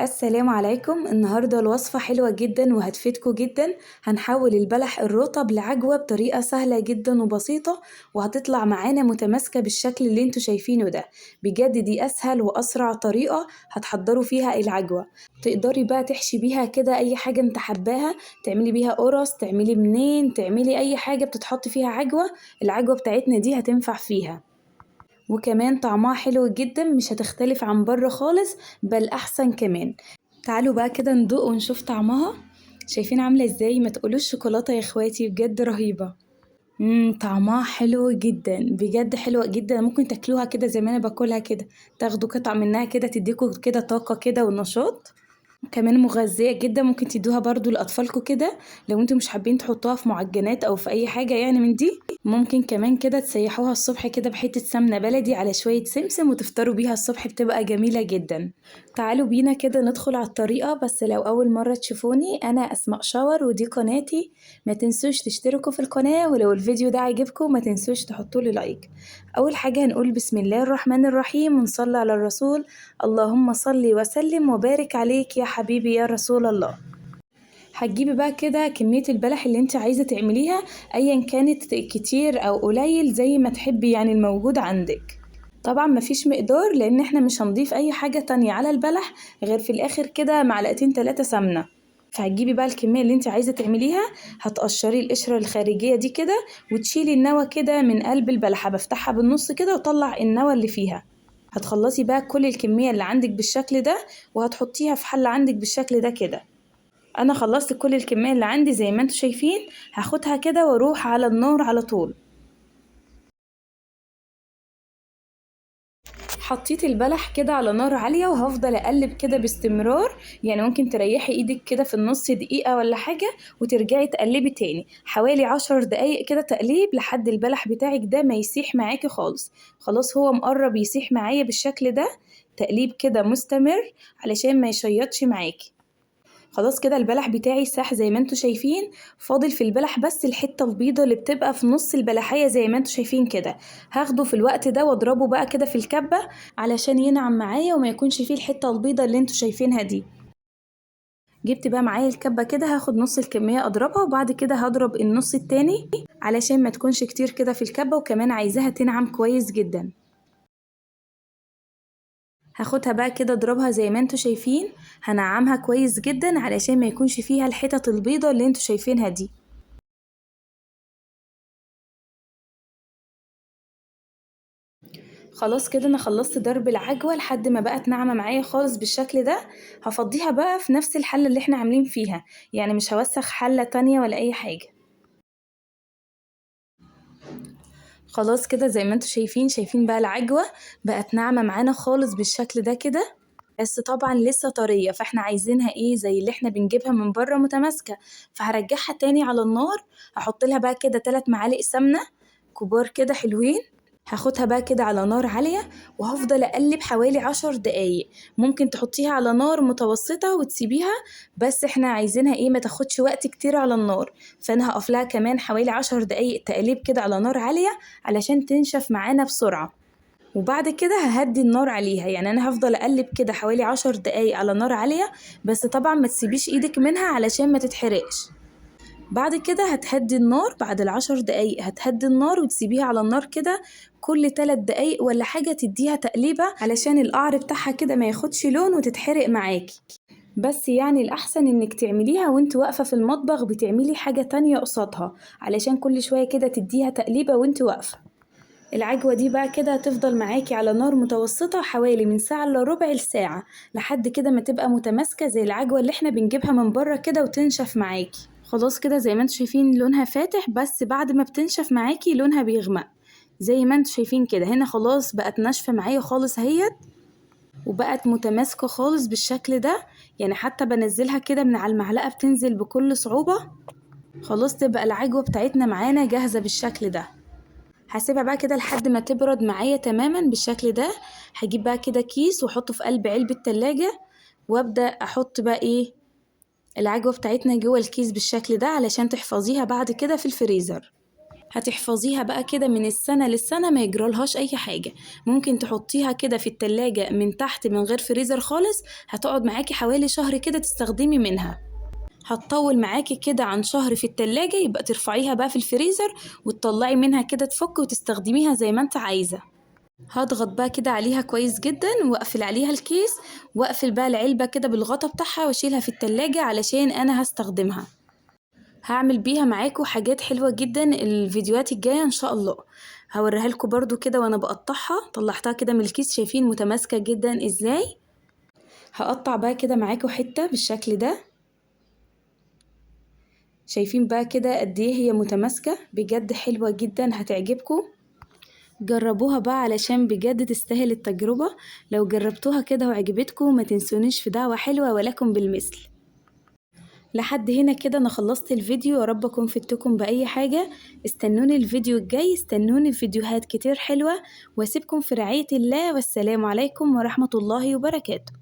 السلام عليكم. النهاردة الوصفة حلوة جدا وهتفيدكوا جدا. هنحول البلح الرطب لعجوة بطريقة سهلة جدا وبسيطة، وهتطلع معانا متماسكة بالشكل اللي انتوا شايفينه ده. بجد دي أسهل وأسرع طريقة هتحضروا فيها العجوة. تقدري بقى تحشي بيها كده أي حاجة انت حباها، تعملي بيها قرص، تعملي منين، تعملي أي حاجة بتتحط فيها عجوة. العجوة بتاعتنا دي هتنفع فيها، وكمان طعمها حلو جدا، مش هتختلف عن بره خالص، بل احسن كمان. تعالوا بقى كده ندوق ونشوف طعمها. شايفين عاملة ازاي؟ ما تقولوش شوكولاتة يا اخواتي، بجد رهيبة. طعمها حلو جدا، بجد حلوة جدا. ممكن تاكلوها كده زي ما انا باكلها كده، تاخدوا قطعة منها كده تديكوا كده طاقة كده ونشاط. كمان مغذية جدا، ممكن تدوها برضو لأطفالكم كده لو انتوا مش حابين تحطوها في معجنات أو في أي حاجة يعني من دي. ممكن كمان كده تسيحوها الصبح كده بحتة سمنة بلدي على شوية سمسم وتفطروا بيها الصبح، بتبقى جميلة جدا. تعالوا بينا كده ندخل على الطريقة. بس لو أول مرة تشوفوني، أنا أسماء شاور ودي قناتي. ما تنسوش تشتركوا في القناة، ولو الفيديو ده عجبكم ما تنسوش تحطوا لي لايك. أول حاجة هنقول بسم الله الرحمن الرحيم ونصلي على الرسول. اللهم صل وسلم وبارك عليك يا حبيبي يا رسول الله. هتجيبي بقى كده كمية البلح اللي انت عايزة تعمليها، ايا كانت كتير او قليل زي ما تحبي يعني الموجود عندك. طبعا مفيش مقدار، لان احنا مش هنضيف اي حاجة تانية على البلح غير في الاخر كده معلقتين 3 سمنة. فهتجيبي بقى الكمية اللي انت عايزة تعمليها، هتقشري القشرة الخارجية دي كده، وتشيلي النوى كده من قلب البلحة، بفتحها بالنص كده وطلع النوى اللي فيها. هتخلصي بقى كل الكمية اللي عندك بالشكل ده، وهتحطيها في حلة عندك بالشكل ده كده. انا خلصت كل الكمية اللي عندي زي ما انتوا شايفين. هاخدها كده واروح على النار على طول. حطيت البلح كده على نار عالية وهفضل اقلب كده باستمرار. يعني ممكن تريحي ايدك كده في النص دقيقة ولا حاجة، وترجعي تقلبي تاني حوالي 10 دقايق كده تقليب، لحد البلح بتاعك ده ما يسيح معاكي خالص. خلاص هو مقرب يسيح معايا بالشكل ده. تقليب كده مستمر علشان ما يشيطش معاكي. خلاص كده البلح بتاعي ساح زي ما انتوا شايفين. فاضل في البلح بس الحتة البيضة اللي بتبقى في نص البلحية زي ما انتوا شايفين كده. هاخده في الوقت ده واضربه بقى كده في الكبة علشان ينعم معايا وما يكونش فيه الحتة البيضة اللي انتوا شايفينها دي. جبت بقى معايا الكبة كده، هاخد نص الكمية اضربها، وبعد كده هضرب النص التاني علشان ما تكونش كتير كده في الكبة، وكمان عايزاها تنعم كويس جدا. هاخدها بقى كده اضربها زي ما انتوا شايفين. هنعمها كويس جدا علشان ما يكونش فيها الحتت البيضة اللي انتوا شايفينها دي. خلاص كده انا خلصت ضرب العجوة لحد ما بقت ناعمة معايا خالص بالشكل ده. هفضيها بقى في نفس الحلة اللي احنا عاملين فيها، يعني مش هوسخ حلة تانية ولا اي حاجة. خلاص كده زي ما انتوا شايفين بقى العجوة بقت ناعمة معانا خالص بالشكل ده كده. بس طبعا لسه طرية، فاحنا عايزينها ايه زي اللي احنا بنجيبها من بره متماسكة. فهرجعها تاني على النار. هحط لها بقى كده 3 معالق سمنة كبار كده حلوين. هاخدها بقى كده على نار عالية، وهفضل اقلب حوالي 10 دقايق. ممكن تحطيها على نار متوسطة وتسيبيها، بس احنا عايزينها ايه ما تاخدش وقت كتير على النار. فانا هقف لها كمان حوالي 10 دقايق تقليب كده على نار عالية علشان تنشف معانا بسرعة. وبعد كده ههدي النار عليها، يعني انا هفضل اقلب كده حوالي 10 دقايق على نار عالية. بس طبعا ما تسيبيش ايدك منها علشان ما تتحرقش. بعد كده هتهدي النار، بعد ال10 دقايق هتهدي النار وتسيبيها على النار كده. كل 3 دقايق ولا حاجة تديها تقليبة علشان القعر بتاعها كده ما ياخدش لون وتتحرق معاكي. بس يعني الأحسن إنك تعمليها وانت واقفة في المطبخ بتعملي حاجة تانية قصادها، علشان كل شوية كده تديها تقليبة وانت واقفة. العجوة دي بقى كده هتفضل معاكي على نار متوسطة حوالي من ساعة إلا ربع ساعة، لحد كده ما تبقى متماسكة زي العجوة اللي احنا بنجيبها من بره كده وتنشف معاكي. خلاص كده زي ما انتوا شايفين لونها فاتح، بس بعد ما بتنشف معاكي لونها بيغمق. زي ما انتوا شايفين كده هنا خلاص بقت ناشفة معايا خالص اهيت، وبقت متماسكة خالص بالشكل ده. يعني حتى بنزلها كده من على المعلقة بتنزل بكل صعوبة. خلاص تبقى العجوة بتاعتنا معانا جاهزة بالشكل ده. هسيبها بقى كده لحد ما تبرد معايا تماما بالشكل ده. هجيب بقى كده كيس واحطه في قلب علبة تلاجة، وابدأ احط بقى ايه العجوة بتاعتنا جوه الكيس بالشكل ده علشان تحفظيها بعد كده في الفريزر. هتحفظيها بقى كده من السنة للسنة ما يجرالهاش أي حاجة. ممكن تحطيها كده في التلاجة من تحت من غير فريزر خالص، هتقعد معاكي حوالي شهر كده تستخدمي منها. هتطول معاكي كده عن شهر في التلاجة، يبقى ترفعيها بقى في الفريزر وتطلعي منها كده تفك وتستخدميها زي ما انت عايزة. هضغط بقى كده عليها كويس جدا واقفل عليها الكيس، واقفل بقى العلبة كده بالغطا بتاعها واشيلها في التلاجة علشان انا هستخدمها. هعمل بيها معاكم حاجات حلوة جدا الفيديوهات الجاية ان شاء الله. هوريها لكم برضو كده وانا بقطعها. طلعتها كده من الكيس، شايفين متماسكة جدا ازاي. هقطع بقى كده معاكم حتة بالشكل ده. شايفين بقى كده قد ايه هي متماسكة، بجد حلوة جدا هتعجبكم. جربوها بقى علشان بجد تستاهل التجربة. لو جربتوها كده وعجبتكم ما تنسونيش في دعوة حلوة ولكم بالمثل. لحد هنا كده انا خلصت الفيديو، يا رب اكون فدتكم باي حاجة. استنوني الفيديو الجاي، استنوني في فيديوهات كتير حلوة، واسيبكم في رعاية الله، والسلام عليكم ورحمة الله وبركاته.